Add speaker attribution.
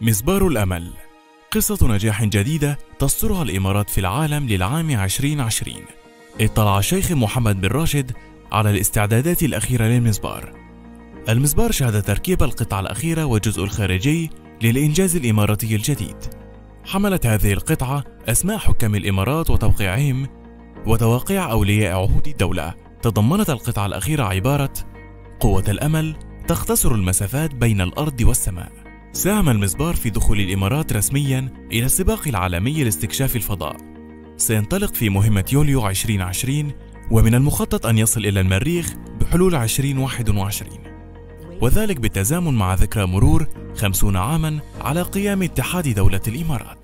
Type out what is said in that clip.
Speaker 1: مسبار الأمل، قصة نجاح جديدة تسطرها الإمارات في العالم للعام 2020. اطلع الشيخ محمد بن راشد على الاستعدادات الأخيرة للمسبار. المسبار شهد تركيب القطعة الأخيرة والجزء الخارجي للإنجاز الإماراتي الجديد. حملت هذه القطعة أسماء حكام الإمارات وتوقيعهم وتوقيع أولياء عهود الدولة. تضمنت القطعة الأخيرة عبارة: قوة الأمل تختصر المسافات بين الأرض والسماء. ساهم المسبار في دخول الإمارات رسمياً إلى السباق العالمي لاستكشاف الفضاء. سينطلق في مهمة يوليو 2020، ومن المخطط أن يصل إلى المريخ بحلول 2021، وذلك بالتزامن مع ذكرى مرور 50 عاماً على قيام اتحاد دولة الإمارات.